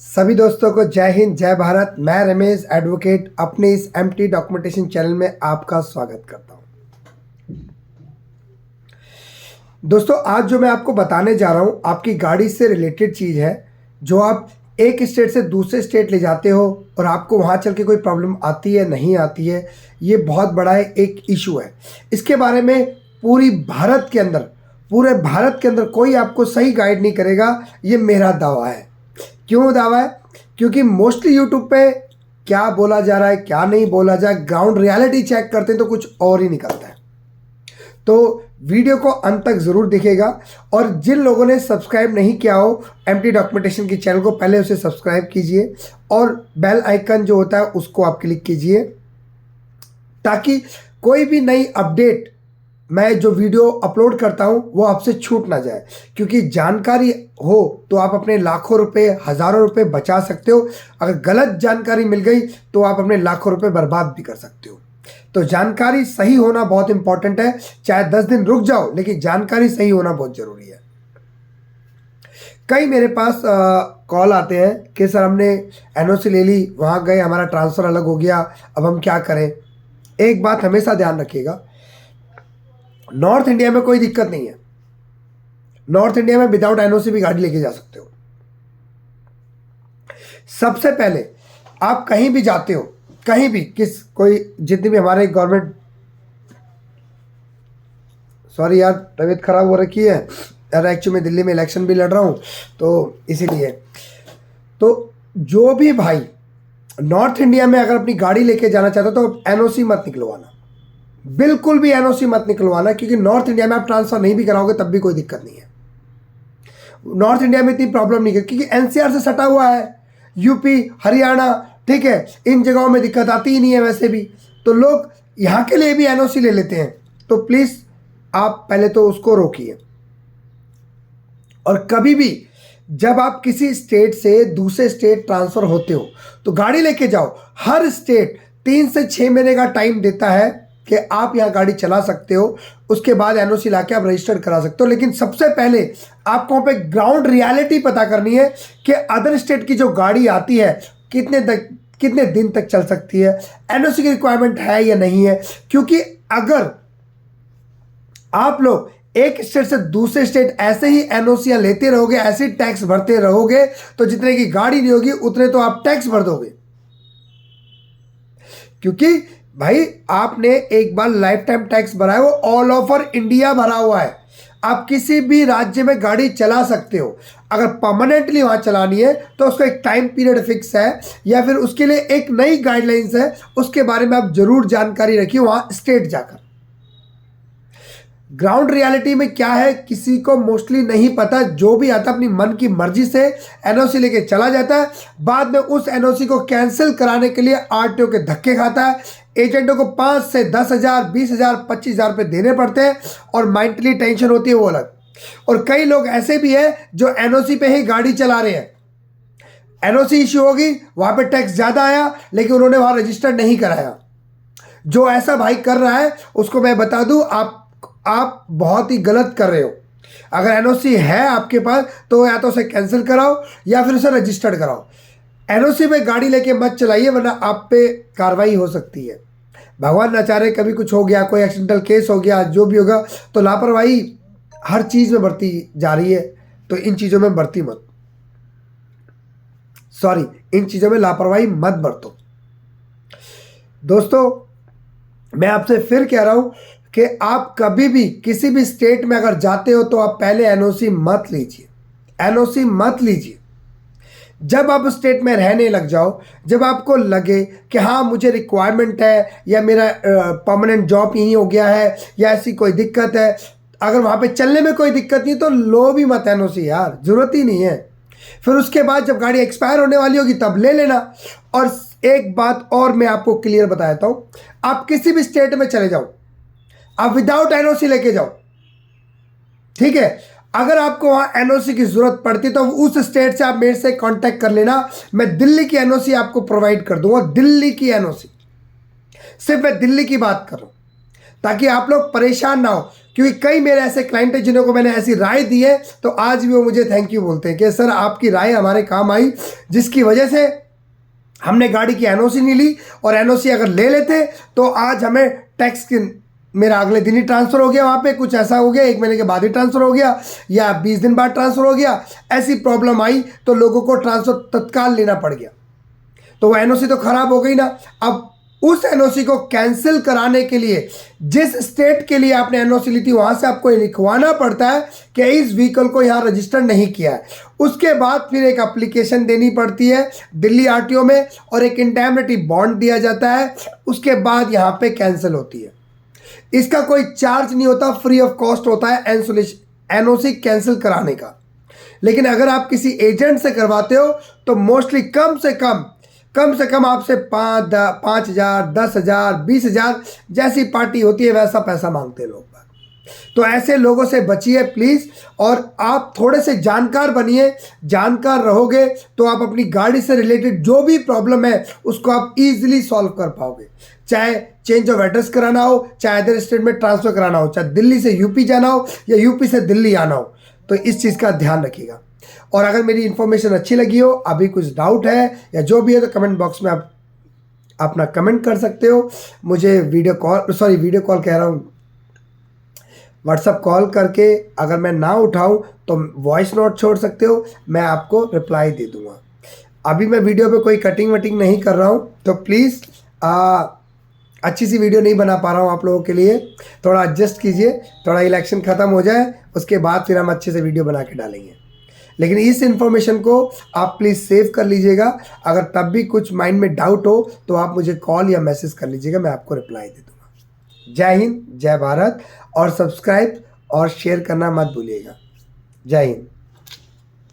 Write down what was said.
सभी दोस्तों को जय हिंद जय भारत। मैं रमेश एडवोकेट अपने इस एमटी डॉक्यूमेंटेशन चैनल में आपका स्वागत करता हूं। दोस्तों आज जो मैं आपको बताने जा रहा हूं आपकी गाड़ी से रिलेटेड चीज़ है। जो आप एक स्टेट से दूसरे स्टेट ले जाते हो और आपको वहां चल के कोई प्रॉब्लम आती है नहीं आती है, ये बहुत बड़ा एक इशू है। इसके बारे में पूरे भारत के अंदर कोई आपको सही गाइड नहीं करेगा, ये मेरा दावा है। क्यों दावा है? क्योंकि मोस्टली यूट्यूब पे क्या बोला जा रहा है क्या नहीं बोला जा, ग्राउंड रियलिटी चेक करते हैं तो कुछ और ही निकलता है। तो वीडियो को अंत तक ज़रूर देखिएगा और जिन लोगों ने सब्सक्राइब नहीं किया हो एमटी डॉक्यूमेंटेशन की चैनल को, पहले उसे सब्सक्राइब कीजिए और बेल आइकन जो होता है उसको आप क्लिक कीजिए, ताकि कोई भी नई अपडेट मैं जो वीडियो अपलोड करता हूं वो आपसे छूट ना जाए। क्योंकि जानकारी हो तो आप अपने लाखों रुपए हज़ारों रुपए बचा सकते हो। अगर गलत जानकारी मिल गई तो आप अपने लाखों रुपए बर्बाद भी कर सकते हो। तो जानकारी सही होना बहुत इंपॉर्टेंट है। चाहे 10 दिन रुक जाओ लेकिन जानकारी सही होना बहुत ज़रूरी है। कई मेरे पास कॉल आते हैं कि सर हमने एनओसी ले ली, वहाँ गए, हमारा ट्रांसफ़र अलग हो गया, अब हम क्या करें। एक बात हमेशा ध्यान रखिएगा, नॉर्थ इंडिया में कोई दिक्कत नहीं है। नॉर्थ इंडिया में विदाउट एनओसी भी गाड़ी लेके जा सकते हो। सबसे पहले आप कहीं भी जाते हो, कहीं भी जितनी भी हमारे गवर्नमेंट, सॉरी यार तबीयत खराब हो रखी है यार, एक्चुअली मैं दिल्ली में इलेक्शन भी लड़ रहा हूं तो इसीलिए। तो जो भी भाई नॉर्थ इंडिया में अगर अपनी गाड़ी लेके जाना चाहते हो तो एनओसी मत निकलवाना, बिल्कुल भी एनओसी मत निकलवाना। क्योंकि नॉर्थ इंडिया में आप ट्रांसफर नहीं भी कराओगे तब भी कोई दिक्कत नहीं है। नॉर्थ इंडिया में इतनी प्रॉब्लम नहीं है क्योंकि एनसीआर से सटा हुआ है, यूपी हरियाणा, ठीक है, इन जगहों में दिक्कत आती ही नहीं है वैसे भी। तो लोग यहाँ के लिए भी एनओसी ले लेते हैं। तो प्लीज़ आप पहले तो उसको रोकिए। और कभी भी जब आप किसी स्टेट से दूसरे स्टेट ट्रांसफ़र होते हो तो गाड़ी लेके जाओ। हर स्टेट 3 से 6 महीने का टाइम देता है कि आप यहाँ गाड़ी चला सकते हो, उसके बाद एनओसी लाके आप रजिस्टर्ड करा सकते हो। लेकिन सबसे पहले आपको वहाँ पे ग्राउंड रियलिटी पता करनी है कि अदर स्टेट की जो गाड़ी आती है कितने दिन तक चल सकती है, एनओसी की रिक्वायरमेंट है या नहीं है। क्योंकि अगर आप लोग एक स्टेट से दूसरे स्टेट ऐसे ही एनओसियां लेते रहोगे, ऐसे ही टैक्स भरते रहोगे, तो जितने की गाड़ी नहीं होगी उतने तो आप टैक्स भर दोगे। क्योंकि भाई आपने एक बार लाइफ टाइम टैक्स भरा है, वो ऑल ओवर इंडिया भरा हुआ है। आप किसी भी राज्य में गाड़ी चला सकते हो। अगर परमानेंटली वहां चलानी है तो उसका एक टाइम पीरियड फिक्स है या फिर उसके लिए एक नई गाइडलाइंस है, उसके बारे में आप जरूर जानकारी रखिए वहां स्टेट जाकर। ग्राउंड रियलिटी में क्या है किसी को मोस्टली नहीं पता। जो भी आता अपनी मन की मर्जी से एनओसी लेके चला जाता है, बाद में उस एनओसी को कैंसिल कराने के लिए आरटीओ के धक्के खाता है। एजेंटों को 5 से 10,000 20,000 25,000 रुपये देने पड़ते हैं और मेंटली टेंशन होती है वो अलग। और कई लोग ऐसे भी हैं जो एनओसी पे ही गाड़ी चला रहे हैं। एनओसी इश्यू होगी, वहां पे टैक्स ज़्यादा आया लेकिन उन्होंने वहां रजिस्टर नहीं कराया। जो ऐसा भाई कर रहा है उसको मैं बता दूं, आप बहुत ही गलत कर रहे हो। अगर एनओसी है आपके पास तो या तो उसे कैंसिल कराओ या फिर उसे रजिस्टर्ड कराओ। एनओसी में गाड़ी लेके मत चलाइए वरना आप पे कार्रवाई हो सकती है। भगवान न चाहे कभी कुछ हो गया, कोई एक्सीडेंटल केस हो गया, जो भी होगा, तो लापरवाही हर चीज़ में बढ़ती जा रही है। तो इन चीज़ों में बढ़ती मत, सॉरी इन चीज़ों में लापरवाही मत बरतो। दोस्तों मैं आपसे फिर कह रहा हूँ कि आप कभी भी किसी भी स्टेट में अगर जाते हो तो आप पहले एनओसी मत लीजिए, एनओसी मत लीजिए। जब आप स्टेट में रहने लग जाओ, जब आपको लगे कि हाँ मुझे रिक्वायरमेंट है या मेरा परमानेंट जॉब यहीं हो गया है या ऐसी कोई दिक्कत है, अगर वहाँ पे चलने में कोई दिक्कत नहीं तो लो भी मत एनओसी यार, ज़रूरत ही नहीं है। फिर उसके बाद जब गाड़ी एक्सपायर होने वाली होगी तब ले लेना। और एक बात और मैं आपको क्लियर बताता हूँ, आप किसी भी स्टेट में चले जाओ, आप विदाउट एनओसी लेके जाओ, ठीक है। अगर आपको वहां एनओसी की जरूरत पड़ती तो उस स्टेट से आप मेरे से कांटेक्ट कर लेना, मैं दिल्ली की एनओसी आपको प्रोवाइड कर दूंगा। दिल्ली की एनओसी, सिर्फ मैं दिल्ली की बात कर रहा हूं। ताकि आप लोग परेशान ना हो, क्योंकि कई मेरे ऐसे क्लाइंट हैं जिन्हों को मैंने ऐसी राय दी है तो आज भी वो मुझे थैंक यू बोलते हैं कि सर आपकी राय हमारे काम आई, जिसकी वजह से हमने गाड़ी की एनओसी नहीं ली, और एनओसी अगर ले लेते तो आज हमें टैक्स की, मेरा अगले दिन ही ट्रांसफ़र हो गया, वहाँ पे कुछ ऐसा हो गया 1 महीने के बाद ही ट्रांसफ़र हो गया या 20 दिन बाद ट्रांसफ़र हो गया, ऐसी प्रॉब्लम आई तो लोगों को ट्रांसफ़र तत्काल लेना पड़ गया, तो वो एनओसी तो ख़राब हो गई ना। अब उस एनओसी को कैंसिल कराने के लिए जिस स्टेट के लिए आपने एनओसी ली थी वहाँ से आपको लिखवाना पड़ता है कि इस व्हीकल को यहाँ रजिस्टर नहीं किया है। उसके बाद फिर एक एप्लीकेशन देनी पड़ती है दिल्ली आरटीओ में और एक इंडैमनिटी बॉन्ड दिया जाता है, उसके बाद यहाँ पे कैंसिल होती है। इसका कोई चार्ज नहीं होता, फ्री ऑफ कॉस्ट होता है एनओसी कैंसिल कराने का। लेकिन अगर आप किसी एजेंट से करवाते हो तो मोस्टली कम से कम आपसे 5,000, 10,000, 20,000 जैसी पार्टी होती है वैसा पैसा मांगते हैं लोग। तो ऐसे लोगों से बचिए प्लीज़, और आप थोड़े से जानकार बनिए। जानकार रहोगे तो आप अपनी गाड़ी से रिलेटेड जो भी प्रॉब्लम है उसको आप इजीली सॉल्व कर पाओगे, चाहे चेंज ऑफ एड्रेस कराना हो, चाहे अदर स्टेट में ट्रांसफ़र कराना हो, चाहे दिल्ली से यूपी जाना हो या यूपी से दिल्ली आना हो, तो इस चीज़ का ध्यान रखिएगा। और अगर मेरी इन्फॉर्मेशन अच्छी लगी हो, अभी कुछ डाउट है या जो भी है, तो कमेंट बॉक्स में आप अपना कमेंट कर सकते हो। मुझे वीडियो कॉल कह रहा हूँ, व्हाट्सअप कॉल करके अगर मैं ना उठाऊं तो वॉइस नोट छोड़ सकते हो, मैं आपको रिप्लाई दे दूंगा। अभी मैं वीडियो पे कोई कटिंग वटिंग नहीं कर रहा हूं, तो प्लीज़ अच्छी सी वीडियो नहीं बना पा रहा हूं आप लोगों के लिए, थोड़ा एडजस्ट कीजिए। थोड़ा इलेक्शन ख़त्म हो जाए उसके बाद फिर हम अच्छे से वीडियो बना के डालेंगे। लेकिन इस इन्फॉर्मेशन को आप प्लीज़ सेव कर लीजिएगा। अगर तब भी कुछ माइंड में डाउट हो तो आप मुझे कॉल या मैसेज कर लीजिएगा, मैं आपको रिप्लाई दे दूँगा। जय हिंद, जय भारत, और सब्सक्राइब और शेयर करना मत भूलिएगा। जय हिंद।